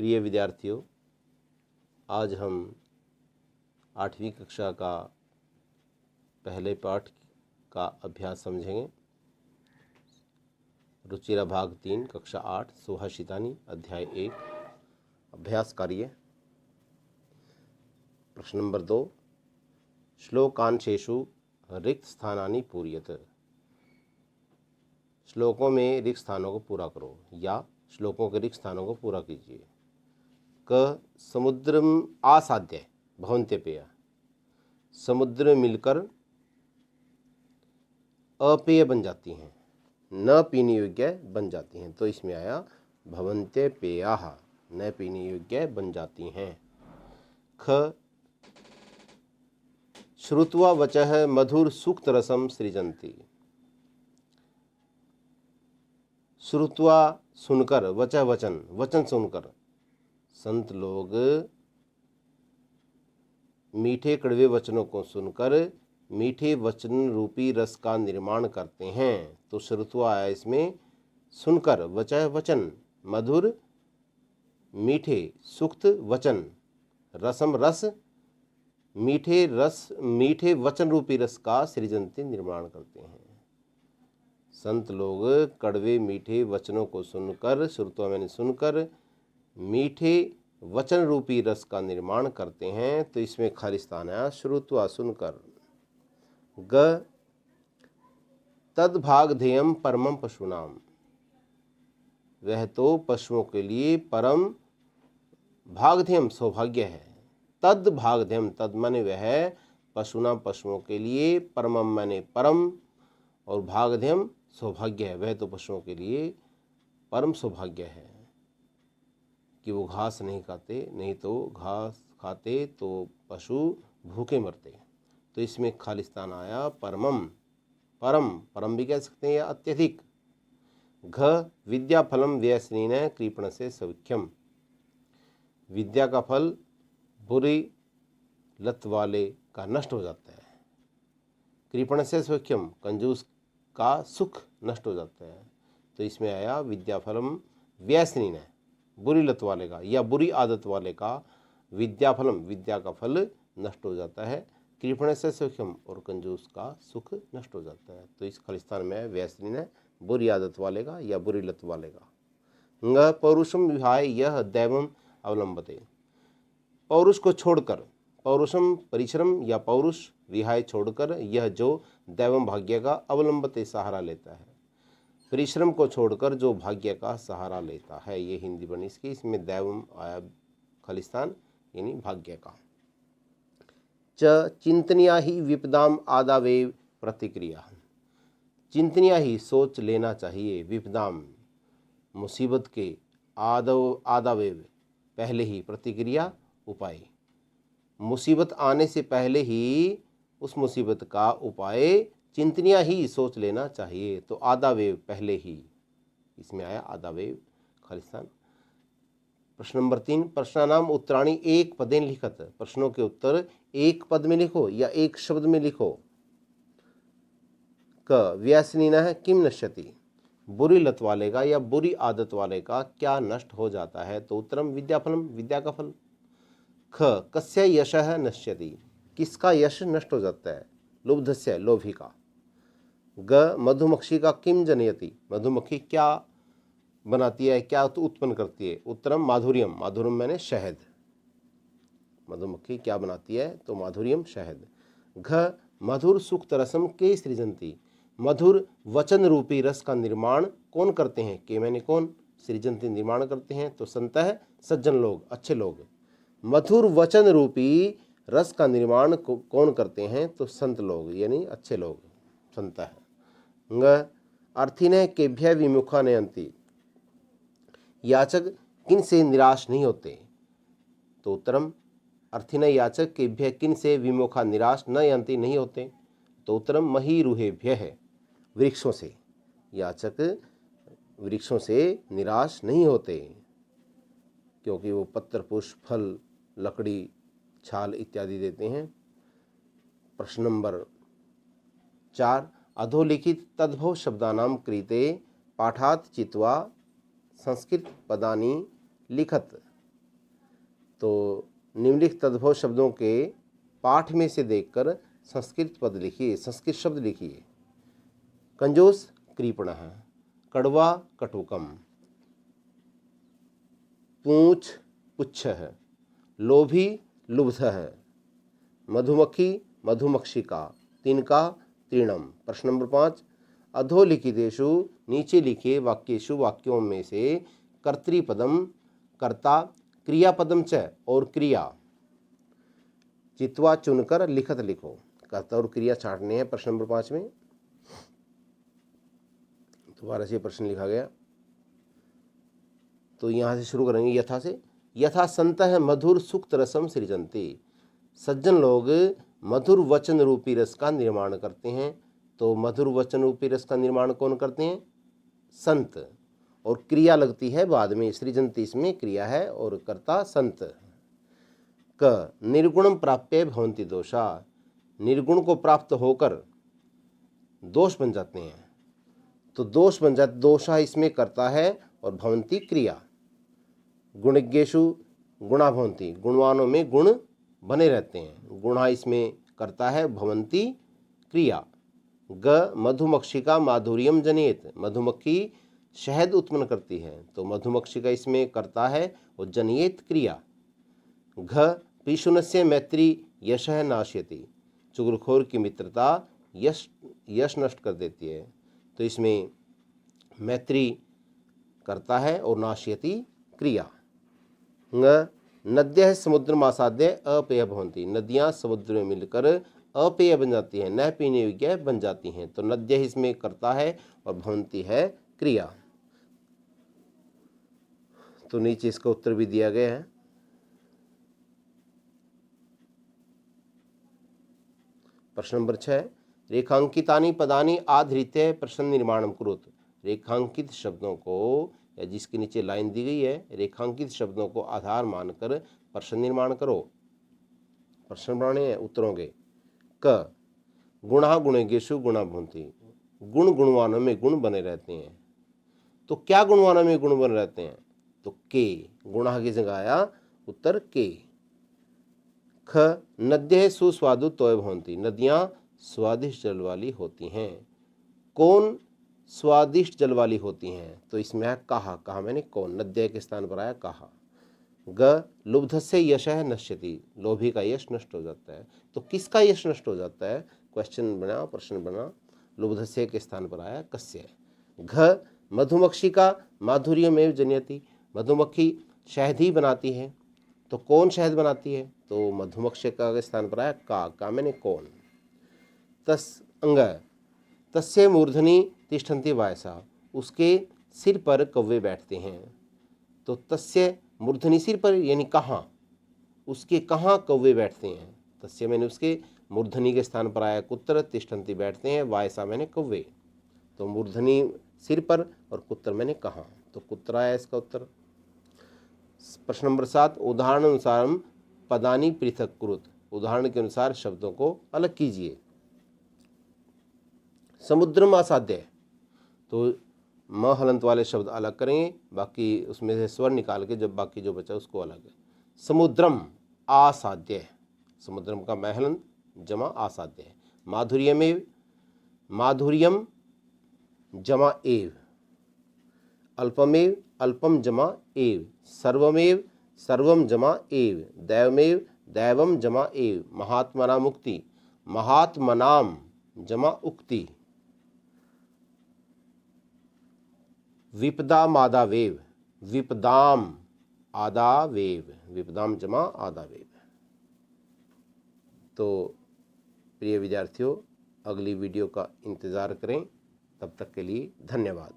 प्रिय विद्यार्थियों, आज हम 8वीं कक्षा का पहले पाठ का अभ्यास समझेंगे। रुचिरा भाग 3 कक्षा 8 सुभाषितानि अध्याय 1 अभ्यास कार्य। प्रश्न नंबर 2, श्लोकांशेषु रिक्त स्थानानि पूरयत। श्लोकों में रिक्त स्थानों को पूरा करो या श्लोकों के रिक्त स्थानों को पूरा कीजिए। क समुद्रम आसाद्य भवन्त्यपेय, समुद्र में मिलकर अपेय बन जाती हैं, न पीने योग्य बन जाती हैं। तो इसमें आया भवन्त्यपेयाः, न पीने योग्य बन जाती हैं। ख श्रुत्वा वचः मधुर सूक्त रसम सृजन्ति। श्रुत्वा सुनकर, वचः वचन, वचन सुनकर संत लोग मीठे कड़वे वचनों को सुनकर मीठे वचन रूपी रस का निर्माण करते हैं। तो श्रुत्वा आया इसमें सुनकर, वचः वचन, मधुर मीठे, सूक्त वचन, रसम रस, मीठे रस, मीठे वचन रूपी रस का सृजन्ति निर्माण करते हैं। संत लोग कड़वे मीठे वचनों को सुनकर, श्रुत्वा मैंने सुनकर, मीठे वचन रूपी रस का निर्माण करते हैं। तो इसमें खाली स्थान आया श्रुत्वा सुनकर। ग तद्भागधेयम परमं पशूनाम, वह तो पशुओं के लिए परम भागधेयम सौभाग्य है। तद भागधेयम, तद माने वह, पशुनाम पशुओं के लिए, परमम माने परम, और भागधेयम सौभाग्य है। वह तो पशुओं के लिए परम सौभाग्य है कि वो घास नहीं खाते, नहीं तो घास खाते तो पशु भूखे मरते। तो इसमें खालिस्तान आया परमम, परम, परम भी कह सकते हैं या अत्यधिक। घ विद्या फलम व्यसनीन कृपण से सौख्यम, विद्या का फल बुरी लत वाले का नष्ट हो जाता है। कृपण से सौख्यम, कंजूस का सुख नष्ट हो जाता है। तो इसमें आया विद्या फलम व्यसनीन, बुरी लत वाले का या बुरी आदत वाले का विद्या फलम, विद्या का फल नष्ट हो जाता है। कृपण से सौख्यम, और कंजूस का सुख नष्ट हो जाता है। तो इस खालिस्तान में व्यसनीन है, बुरी आदत वाले का या बुरी लत वाले का। ङ पौरुषम विहाय यह दैवम अवलंबते, पौरुष को छोड़कर, पौरुषम परिश्रम या पौरुष, विहाय छोड़कर, यह जो दैवम भाग्य का अवलंबते सहारा लेता है। परिश्रम को छोड़कर जो भाग्य का सहारा लेता है, ये हिंदी बनी इसकी। इसमें दैवम आया खालिस्तान यानी भाग्य का। च चिंतनिया ही विपदाम आदावे प्रतिक्रिया, चिंतनिया ही सोच लेना चाहिए, विपदाम मुसीबत के, आदावे पहले ही, प्रतिक्रिया उपाय, मुसीबत आने से पहले ही उस मुसीबत का उपाय चिंतनिया ही सोच लेना चाहिए। तो आदावेव पहले ही, इसमें आया आदावेव खालिस्तान। प्रश्न नंबर 3, प्रश्नानाम उत्तराणि एक पदेन लिखत, प्रश्नों के उत्तर एक पद में लिखो या एक शब्द में लिखो। क व्यसनीनः किम नश्यति, बुरी लत वाले का या बुरी आदत वाले का क्या नष्ट हो जाता है। तो उत्तरम विद्याफलम, विद्या का फल। ख कस्य यशः नश्यति, किसका यश नष्ट हो जाता है। लुब्धस्य, लोभी का। ग मधुमक्षी का किम जनयति, मधुमक्खी क्या बनाती है, क्या उत्पन्न करती है। उत्तरम माधुर्यम, माधुर्यम मैंने शहद, मधुमक्खी क्या बनाती है तो माधुर्यम शहद। घ मधुर सूक्त रसम के सृजंती, मधुर वचन रूपी रस का निर्माण कौन करते हैं, के मैंने कौन, सृजंती निर्माण करते हैं। तो संतः सज्जन लोग, अच्छे लोग। मधुर वचन रूपी रस का निर्माण कौन करते हैं, तो संत लोग यानी अच्छे लोग, संत है। ङ अर्थिन केभ्य विमुखा नयंती, याचक किन से निराश नहीं होते। तो उत्तरम अर्थिन याचक केभ्य किन से विमुखा, निराश न यंती नहीं होते। तो उत्तरम महीरुहेभ्य है, वृक्षों से, याचक वृक्षों से निराश नहीं होते क्योंकि वो पत्र, पुष्प, फल, लकड़ी, छाल इत्यादि देते हैं। प्रश्न नंबर 4, अधोलिखित तद्भव शब्दानाम कृते पाठात् चित्वा संस्कृत पदानि लिखत, तो निम्नलिखित तद्भव शब्दों के पाठ में से देखकर संस्कृत पद लिखिए, संस्कृत शब्द लिखिए। कंजूस कृपणः, कड़वा कटुकम, पूंछ पुच्छः, लोभी लुब्धः, मधुमक्खी मधुमक्षिका, तिनका तीर्णम। प्रश्न नंबर 5, अधोलिखितेषु नीचे लिखे वाक्येषु वाक्यों में से कर्तृपदम कर्ता क्रियापदम च और क्रिया चित्वा चुनकर लिखत लिखो। कर्ता और क्रिया छांटने हैं प्रश्न नंबर 5 में। दोबारा से प्रश्न लिखा गया, तो यहाँ से शुरू करेंगे यथा से। यथा संतः मधुर सुक्त रसम सृजन्ति, सज्जन लोग मधुर वचन रूपी रस का निर्माण करते हैं। तो मधुर वचन रूपी रस का निर्माण कौन करते हैं? संत। और क्रिया लगती है बाद में, सृजन्ति इसमें क्रिया है और कर्ता संत। क निर्गुणम प्राप्य भवन्ति दोषा, निर्गुण को प्राप्त होकर दोष बन जाते हैं। तो दोष बन जाते, दोषा इसमें कर्ता है और भवन्ति क्रिया। गुणज्ञेषु गुणा भवन्ति, गुणवानों में गुण बने रहते हैं। गुणा इसमें कर्ता है, भवन्ति क्रिया। ग मधुमक्षिका माधुर्यम जनियेत, मधुमक्खी शहद उत्पन्न करती है। तो मधुमक्षिका इसमें कर्ता है और जनियेत क्रिया। घ पिशुनस्य मैत्री यशः नाशयति, चुगलखोर की मित्रता यश नष्ट कर देती है। तो इसमें मैत्री करता है और नाशयति क्रिया। ङ नद्यः समुद्रमासाद्य अपेय भवन्ति, नदियाँ समुद्र में मिलकर अपेय बन जाती हैं, न पीने योग्य बन जाती हैं। तो नद्यः इसमें करता है और भवन्ति है क्रिया। तो नीचे इसका उत्तर भी दिया गया है। प्रश्न नंबर 6, रेखांकितानि पदानि आधृत्य प्रश्न निर्माणम कुरुत, रेखांकित शब्दों को या जिसके नीचे लाइन दी गई है, रेखांकित शब्दों को आधार मानकर प्रश्न निर्माण करो। प्रश्न बनाने हैं उत्तरों के। क गुणा गुणज्ञेषु गुणा भवन्ति, गुण गुणवानों में गुण बने रहते हैं। तो क्या गुणवानों में गुण बने रहते हैं? तो के, गुणा की जगह आया उत्तर के। ख नद्यः सुस्वादु तोय भवन्ति, नदियाँ स्वादिष्ट जल वाली होती हैं। कौन स्वादिष्ट जल वाली होती हैं? तो इसमें है कहा, कहा मैंने कौन, नद्यः के स्थान पर आया कहा। ग लुब्धस्य यशः नश्यति, लोभी का यश नष्ट हो जाता है। तो किसका यश नष्ट हो जाता है? क्वेश्चन बना, प्रश्न बना, लुब्धस्य के स्थान पर आया कस्य। घ मधुमक्षिका माधुर्यमेव जनयति, मधुमक्खी शहद ही बनाती है। तो कौन शहद बनाती है? तो मधुमक्षिका के स्थान पर आया का मैंने कौन। तस अंग तस्य मूर्धनि तिष्ठन्ति वायसा, उसके सिर पर कौवे बैठते हैं। तो तस्य मूर्धनि सिर पर यानी कहाँ, उसके कहाँ कौवे बैठते हैं? तस्य मैंने उसके मूर्धनि के स्थान पर आया कुत्र, तिष्ठन्ति बैठते हैं, वायसा मैंने कौवे। तो मूर्धनि सिर पर और कुत्र मैंने कहाँ, तो कुत्र आया इसका उत्तर। प्रश्न नंबर 7, उदाहरण अनुसार पदानि पृथक कुरुत, उदाहरण के अनुसार शब्दों को अलग कीजिए। समुद्रम असाध्य, तो म हलंत वाले शब्द अलग करेंगे, बाकी उसमें से स्वर निकाल के जब बाकी जो बचा उसको अलग है। समुद्रम आसाध्य, समुद्रम का मैं हलंत जमा आसाध्य है। माधुर्यमेव, माधुर्यम जमा एव। अल्पमेव, अल्पम जमा एव। सर्वमेव, सर्वम जमा एव। दैवमेव, दैवम जमा एव। महात्मना मुक्ति, महात्मनाम जमा उक्ति। विपदाम आदावेव, विपदाम आदावेव, विपदाम जमा आदावेव। तो प्रिय विद्यार्थियों, अगली वीडियो का इंतज़ार करें। तब तक के लिए धन्यवाद।